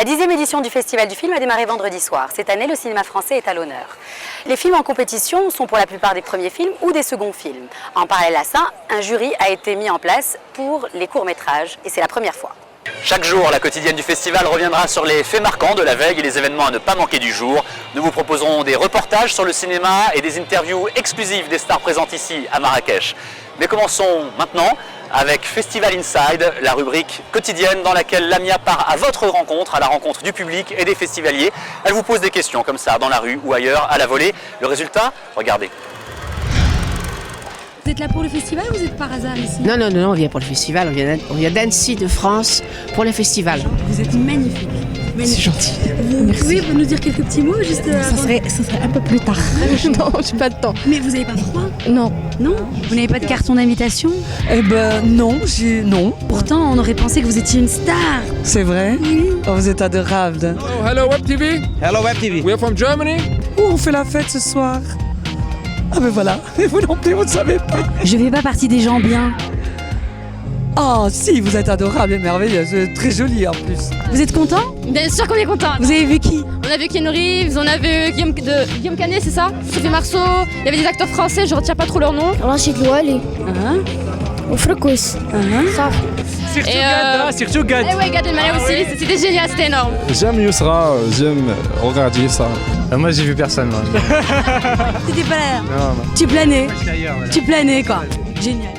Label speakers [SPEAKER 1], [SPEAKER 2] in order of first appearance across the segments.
[SPEAKER 1] La 10e édition du Festival du film a démarré vendredi soir. Cette année, le cinéma français est à l'honneur. Les films en compétition sont pour la plupart des premiers films ou des seconds films. En parallèle à ça, un jury a été mis en place pour les courts-métrages et c'est la première fois.
[SPEAKER 2] Chaque jour, la quotidienne du festival reviendra sur les faits marquants de la veille et les événements à ne pas manquer du jour. Nous vous proposerons des reportages sur le cinéma et des interviews exclusives des stars présentes ici à Marrakech. Mais commençons maintenant avec Festival Inside, la rubrique quotidienne dans laquelle Lamia part à votre rencontre, à la rencontre du public et des festivaliers. Elle vous pose des questions comme ça, dans la rue ou ailleurs, à la volée. Le résultat, regardez.
[SPEAKER 3] Vous êtes là pour le festival ou vous êtes par hasard ici?
[SPEAKER 4] Non, on vient pour le festival, on vient d'Annecy, de France, pour le festival.
[SPEAKER 3] Vous êtes magnifique.
[SPEAKER 4] C'est gentil.
[SPEAKER 3] Vous pouvez nous dire quelques petits mots juste
[SPEAKER 4] Ça serait un peu plus tard. Non, j'ai pas de temps.
[SPEAKER 3] Mais vous n'avez pas froid?
[SPEAKER 4] Non.
[SPEAKER 3] Non? Vous n'avez pas de carton d'invitation?
[SPEAKER 5] Eh ben non, non.
[SPEAKER 3] Pourtant, on aurait pensé que vous étiez une star.
[SPEAKER 5] C'est vrai?
[SPEAKER 3] Oui.
[SPEAKER 5] Oh, vous êtes adorable.
[SPEAKER 6] Oh, hello Web TV.
[SPEAKER 7] Hello Web TV.
[SPEAKER 6] We're from Germany.
[SPEAKER 5] Oh, on fait la fête ce soir. Ah ben voilà, et vous non plus, vous ne savez pas.
[SPEAKER 3] Je fais pas partie des gens bien.
[SPEAKER 5] Ah si, vous êtes adorable et merveilleuse, très jolie en plus.
[SPEAKER 3] Vous êtes content?
[SPEAKER 8] Bien sûr qu'on est content.
[SPEAKER 3] Vous avez vu qui?
[SPEAKER 8] On a vu Keanu Reeves, on a vu Guillaume Canet, c'est ça? Sophie Marceau, il y avait des acteurs français, je retiens pas trop leur nom.
[SPEAKER 9] راشد الوالي وفركوس صح
[SPEAKER 6] Surtout Gad.
[SPEAKER 8] Et ouais, Gad Elmaleh aussi, c'était génial, c'était énorme.
[SPEAKER 6] J'aime Yousra, j'aime regarder ça.
[SPEAKER 10] Moi j'ai vu personne. Moi.
[SPEAKER 3] T'étais pas là.
[SPEAKER 10] Non.
[SPEAKER 3] Tu planais.
[SPEAKER 10] Moi, j'étais ailleurs, voilà.
[SPEAKER 3] Tu planais quoi. Génial.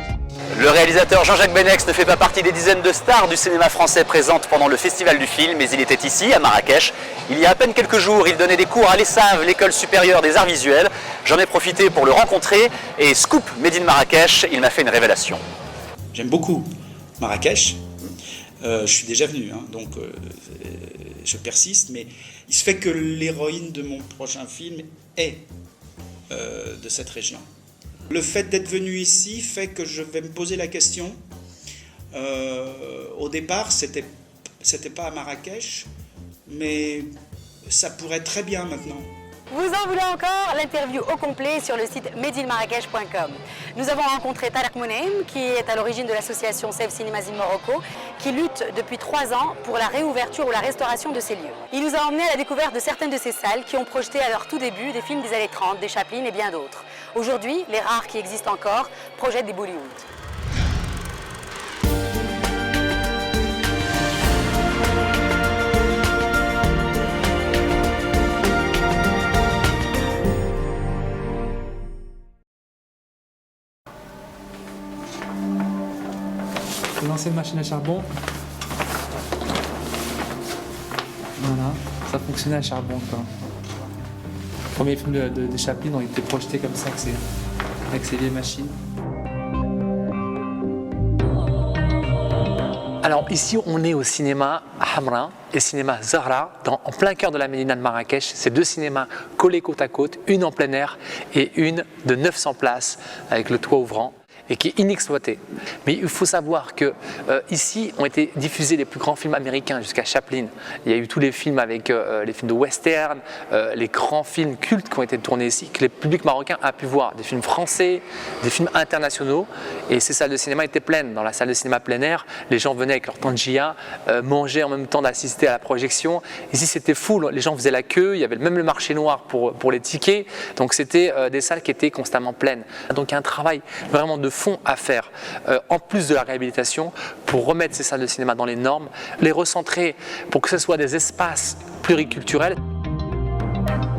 [SPEAKER 2] Le réalisateur Jean-Jacques Benex ne fait pas partie des dizaines de stars du cinéma français présentes pendant le Festival du film, mais il était ici, à Marrakech. Il y a à peine quelques jours, il donnait des cours à l'ESSAV, l'école supérieure des arts visuels. J'en ai profité pour le rencontrer et scoop Made in Marrakech, il m'a fait une révélation.
[SPEAKER 11] J'aime beaucoup Marrakech. Je suis déjà venu, hein, donc je persiste, mais il se fait que l'héroïne de mon prochain film est de cette région. Le fait d'être venu ici fait que je vais me poser la question. Au départ, c'était pas à Marrakech, mais ça pourrait très bien maintenant.
[SPEAKER 1] Vous en voulez encore? L'interview au complet sur le site madeilmarrakech.com. Nous avons rencontré Tarek Mouneim, qui est à l'origine de l'association Save Cinemas in Morocco, qui lutte depuis 3 ans pour la réouverture ou la restauration de ces lieux. Il nous a emmenés à la découverte de certaines de ces salles qui ont projeté à leur tout début des films des années 30, des Chaplin et bien d'autres. Aujourd'hui, les rares qui existent encore projettent des Bollywood.
[SPEAKER 10] J'ai lancé une machine à charbon. Voilà, ça fonctionnait à charbon quoi. Les premiers films de Chaplin ont été projetés comme ça avec ces vieilles machines. Alors ici on est au cinéma Hamra et cinéma Zahra, en plein cœur de la Médina de Marrakech. C'est 2 cinémas collés côte à côte, une en plein air et une de 900 places avec le toit ouvrant, et qui est inexploité. Mais il faut savoir que ici ont été diffusés les plus grands films américains jusqu'à Chaplin. Il y a eu tous les films avec les films de western, les grands films cultes qui ont été tournés ici, que le public marocain a pu voir. Des films français, des films internationaux. Et ces salles de cinéma étaient pleines. Dans la salle de cinéma plein air, les gens venaient avec leur tangia, manger en même temps d'assister à la projection. Ici c'était full, les gens faisaient la queue, il y avait même le marché noir pour les tickets. Donc c'était des salles qui étaient constamment pleines. Donc il y a un travail vraiment de fond à faire, en plus de la réhabilitation, pour remettre ces salles de cinéma dans les normes, les recentrer pour que ce soit des espaces pluriculturels.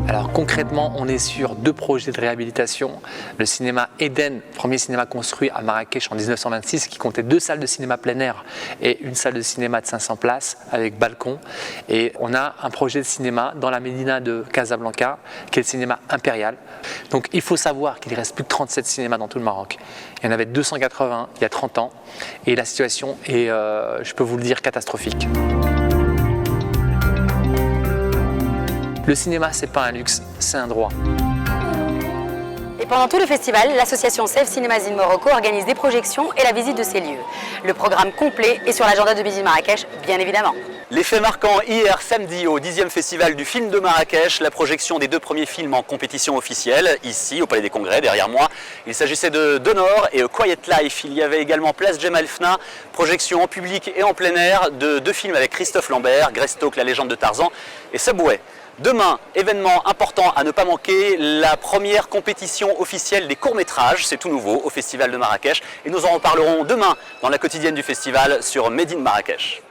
[SPEAKER 10] Alors concrètement, on est sur 2 projets de réhabilitation. Le cinéma Eden, premier cinéma construit à Marrakech en 1926, qui comptait 2 salles de cinéma plein air et une salle de cinéma de 500 places avec balcon. Et on a un projet de cinéma dans la Médina de Casablanca, qui est le cinéma impérial. Donc il faut savoir qu'il reste plus de 37 cinémas dans tout le Maroc. Il y en avait 280 il y a 30 ans et la situation est, je peux vous le dire, catastrophique. Le cinéma, c'est pas un luxe, c'est un droit.
[SPEAKER 1] Et pendant tout le festival, l'association Save Cinemas in Morocco organise des projections et la visite de ces lieux. Le programme complet est sur l'agenda de Made in Marrakech, bien évidemment.
[SPEAKER 2] Les faits marquants hier samedi au 10e festival du film de Marrakech, la projection des 2 premiers films en compétition officielle, ici au Palais des Congrès, derrière moi. Il s'agissait de Donor et A Quiet Life. Il y avait également Place Jemal Fna, projection en public et en plein air de 2 films avec Christophe Lambert, Greystoke, la légende de Tarzan et Subway. Demain, événement important à ne pas manquer, la première compétition officielle des courts-métrages, c'est tout nouveau au Festival de Marrakech. Et nous en reparlerons demain dans la quotidienne du festival sur Made in Marrakech.